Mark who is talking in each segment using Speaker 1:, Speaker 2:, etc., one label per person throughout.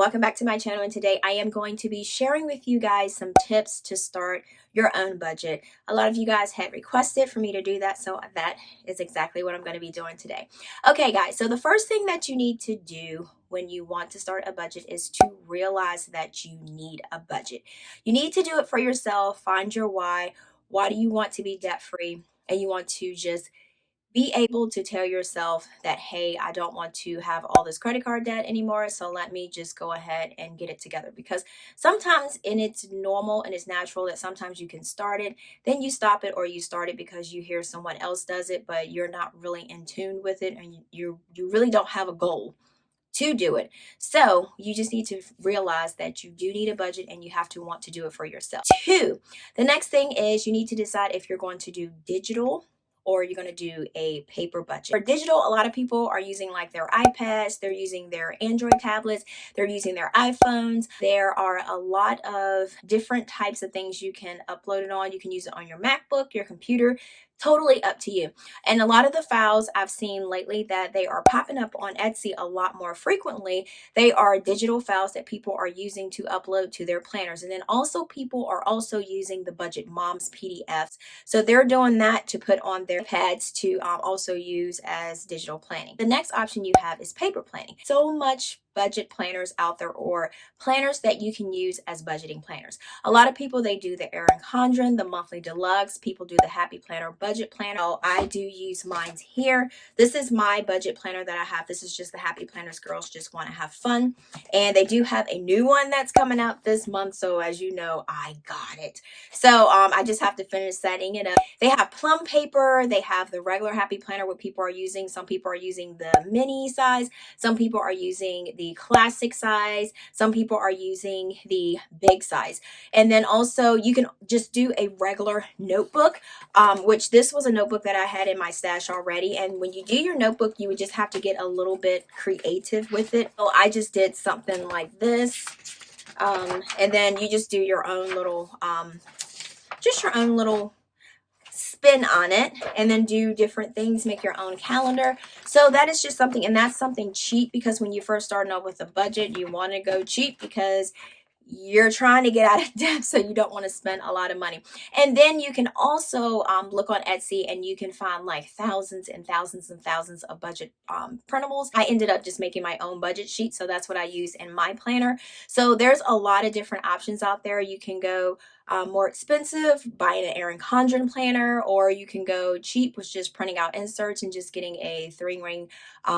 Speaker 1: Welcome back to my channel, and today I am going to be sharing with you guys some tips to start your own budget. A lot of you guys had requested for me to do that, so that is exactly what I'm going to be doing today. Okay guys, so the first thing that you need to do when you want to start a budget is to realize that you need a budget. You need to do it for yourself. Find your why. Why do you want to be debt free? And you want to just be able to tell yourself that, hey, I don't want to have all this credit card debt anymore, so let me just go ahead and get it together. Because sometimes, and it's normal and it's natural that sometimes you can start it, then you stop it, or you start it because you hear someone else does it, but you're not really in tune with it, and you really don't have a goal to do it. So you just need to realize that you do need a budget, and you have to want to do it for yourself. Two, the next thing is you need to decide if you're going to do digital or you're going to do a paper budget. For digital, a lot of people are using like their iPads, they're using their Android tablets, they're using their iPhones. There are a lot of different types of things you can upload it on. You can use it on your MacBook, your computer, totally up to you. And a lot of the files I've seen lately that they are popping up on Etsy a lot more frequently, they are digital files that people are using to upload to their planners. And then also people are also using the Budget Moms PDFs. So they're doing that to put on their pads to also use as digital planning. The next option you have is paper planning. So much budget planners out there, or planners that you can use as budgeting planners. A lot of people, they do the Erin Condren, the monthly deluxe. People do the Happy Planner budget planner. So I do use mine here. This is my budget planner that I have. This is just the Happy Planners Girls Just Want to Have Fun. And they do have a new one that's coming out this month. So as you know, I got it. So I just have to finish setting it up. They have plum paper. They have the regular Happy Planner, what people are using. Some people are using the mini size. Some people are using the classic size. Some people are using the big size. And then also you can just do a regular notebook, which this was a notebook that I had in my stash already. And when you do your notebook, you would just have to get a little bit creative with it. So I just did something like this. And then you just do your own little, just your own little spin on it, and then do different things, make your own calendar. So that is just something, and that's something cheap, because when you first start out with a budget, you want to go cheap because you're trying to get out of debt, so you don't want to spend a lot of money. And then you can also look on Etsy, and you can find like thousands and thousands and thousands of budget printables. I ended up just making my own budget sheet, so that's what I use in my planner. So there's a lot of different options out there. You can go more expensive, buying an Erin Condren planner, or you can go cheap with just printing out inserts and just getting a 3-ring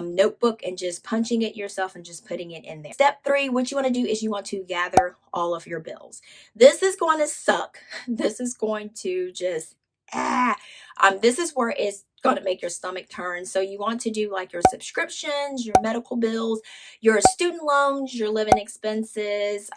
Speaker 1: notebook and just punching it yourself and just putting it in there. Step 3, what you want to do is you want to gather all of your bills. This is going to suck. This is going to just this is where it's going to make your stomach turn. So you want to do like your subscriptions, your medical bills, your student loans, your living expenses,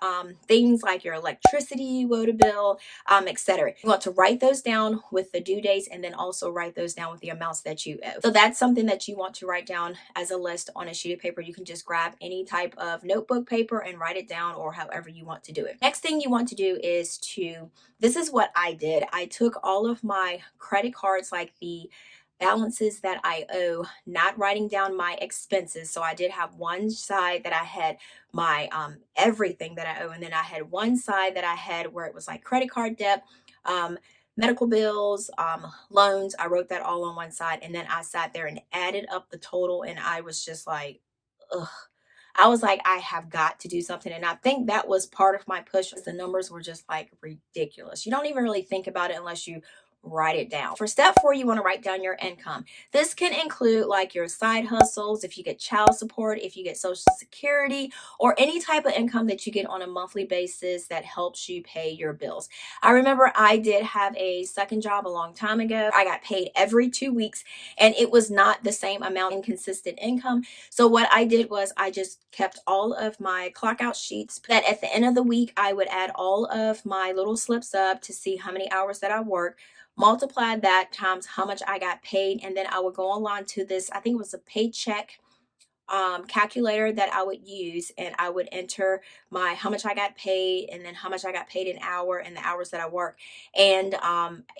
Speaker 1: things like your electricity, water bill, etc. You want to write those down with the due dates, and then also write those down with the amounts that you owe. So that's something that you want to write down as a list on a sheet of paper. You can just grab any type of notebook paper and write it down, or however you want to do it. Next thing you want to do is this is what I did. I took all of my credit cards, like the balances that I owe, not writing down my expenses. So I did have one side that I had my everything that I owe, and then I had one side that I had where it was like credit card debt, medical bills, loans. I wrote that all on one side, and then I sat there and added up the total, and I was just like, ugh. I was like, I have got to do something. And I think that was part of my push. The numbers were just like ridiculous. You don't even really think about it unless you write it down. For step 4, you want to write down your income. This can include like your side hustles, if you get child support, if you get Social Security, or any type of income that you get on a monthly basis that helps you pay your bills. I remember I did have a second job a long time ago. I got paid every 2 weeks, and it was not the same amount in consistent income. So what I did was I just kept all of my clock out sheets, that at the end of the week I would add all of my little slips up to see how many hours that I worked, multiply that times how much I got paid, and then I would go online to this, I think it was a paycheck calculator that I would use, and I would enter my how much I got paid, and then how much I got paid an hour, and the hours that I work, and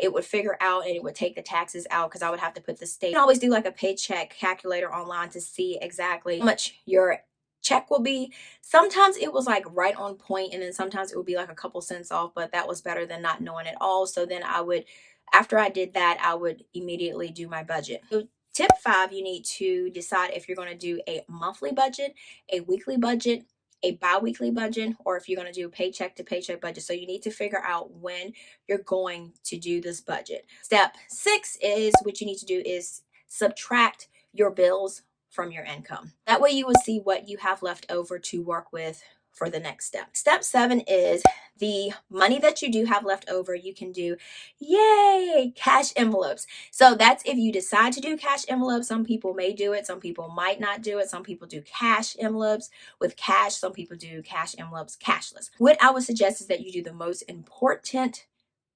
Speaker 1: it would figure out, and it would take the taxes out, because I would have to put the state. You can always do like a paycheck calculator online to see exactly how much your check will be. Sometimes it was like right on point, and then sometimes it would be like a couple cents off, but that was better than not knowing at all. So then I would, after I did that, I would immediately do my budget. So tip 5, you need to decide if you're going to do a monthly budget, a weekly budget, a bi-weekly budget, or if you're going to do a paycheck to paycheck budget. So you need to figure out when you're going to do this budget. Step 6 is what you need to do is subtract your bills from your income. That way you will see what you have left over to work with for the next step. Step 7 is the money that you do have left over, you can do, yay, cash envelopes. So that's if you decide to do cash envelopes. Some people may do it, some people might not do it. Some people do cash envelopes with cash, some people do cash envelopes cashless. What I would suggest is that you do the most important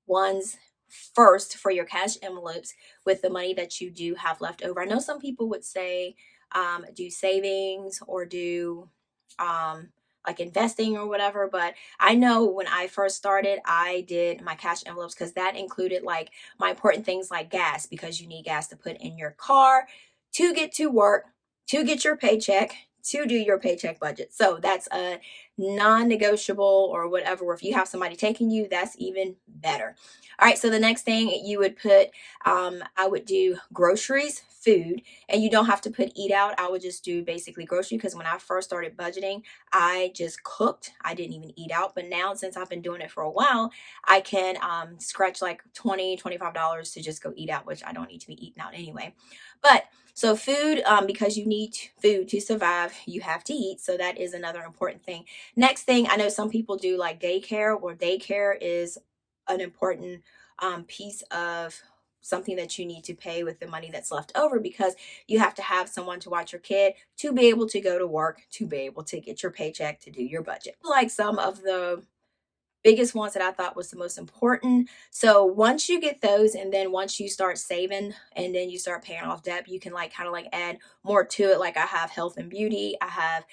Speaker 1: ones first for your cash envelopes with the money that you do have left over. I know some people would say do savings or do like investing or whatever, but I know when I first started, I did my cash envelopes because that included like my important things like gas, because you need gas to put in your car to get to work, to get your paycheck, to do your paycheck budget. So that's a non-negotiable or whatever. Or if you have somebody taking you, that's even better. All right, so the next thing you would put, I would do groceries, food, and you don't have to put eat out. I would just do basically grocery, because when I first started budgeting, I just cooked. I didn't even eat out. But now, since I've been doing it for a while, I can scratch like $20-$25 to just go eat out, which I don't need to be eating out anyway. But so food, because you need food to survive, you have to eat. So that is another important thing. Next thing, I know some people do like daycare, or daycare is an important piece of something that you need to pay with the money that's left over, because you have to have someone to watch your kid to be able to go to work, to be able to get your paycheck, to do your budget. Like some of the biggest ones that I thought was the most important. So once you get those, and then once you start saving and then you start paying off debt, you can like kind of like add more to it. Like I have health and beauty, I have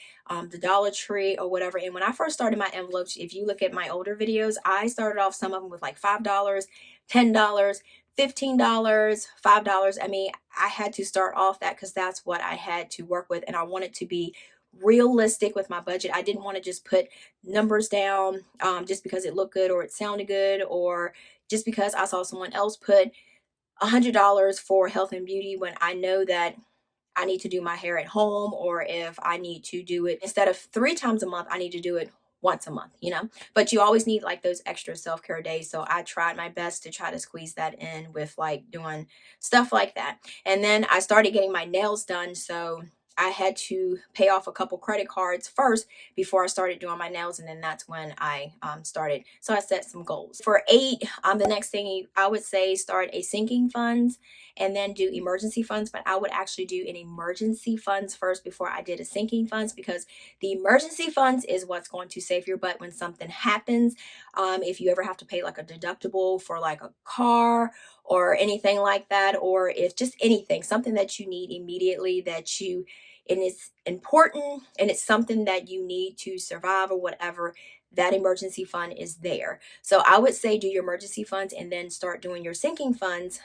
Speaker 1: the Dollar Tree or whatever. And when I first started my envelopes, if you look at my older videos, I started off some of them with like $5, $10, $15, $5. I mean, I had to start off that because that's what I had to work with, and I wanted to be realistic with my budget. I didn't want to just put numbers down just because it looked good or it sounded good, or just because I saw someone else put $100 for health and beauty when I know that I need to do my hair at home, or if I need to do it instead of 3 times a month, I need to do it once a month, you know. But you always need like those extra self-care days. So I tried my best to try to squeeze that in with like doing stuff like that. And then I started getting my nails done. So I had to pay off a couple credit cards first before I started doing my nails, and then that's when I started. So I set some goals. For 8, the next thing I would say, start a sinking funds and then do emergency funds. But I would actually do an emergency funds first before I did a sinking funds, because the emergency funds is what's going to save your butt when something happens. If you ever have to pay like a deductible for like a car or anything like that, or if just anything, something that you need immediately that you, and it's important and it's something that you need to survive or whatever, that emergency fund is there. So I would say do your emergency funds and then start doing your sinking funds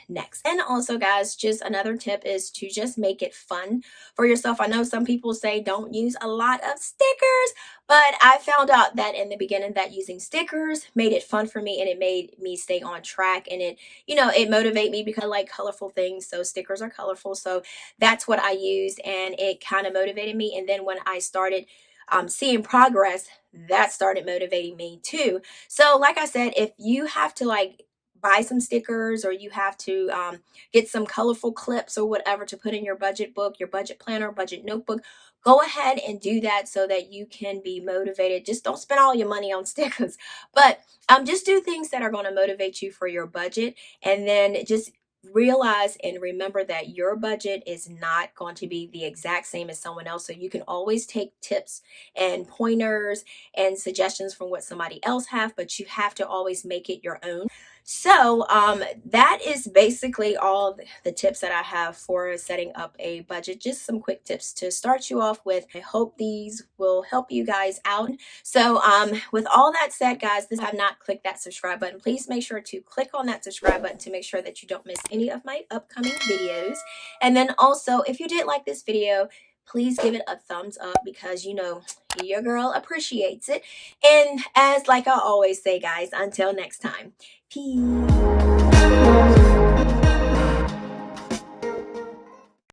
Speaker 1: next. And also, guys, just another tip is to just make it fun for yourself. I know some people say don't use a lot of stickers, but I found out that in the beginning that using stickers made it fun for me, and it made me stay on track, and it, you know, it motivate me because I like colorful things. So stickers are colorful. So that's what I used, and it kind of motivated me. And then when I started seeing progress, that started motivating me too. So like I said, if you have to like buy some stickers, or you have to get some colorful clips or whatever to put in your budget book, your budget planner, budget notebook, go ahead and do that so that you can be motivated. Just don't spend all your money on stickers, but just do things that are going to motivate you for your budget. And then just realize and remember that your budget is not going to be the exact same as someone else. So you can always take tips and pointers and suggestions from what somebody else have, but you have to always make it your own. So that is basically all the tips that I have for setting up a budget. Just some quick tips to start you off with. I hope these will help you guys out. So with all that said, guys, if you have not clicked that subscribe button, please make sure to click on that subscribe button to make sure that you don't miss any of my upcoming videos. And then also, if you did like this video, please give it a thumbs up because you know your girl appreciates it. And as like I always say, guys, until next time, peace.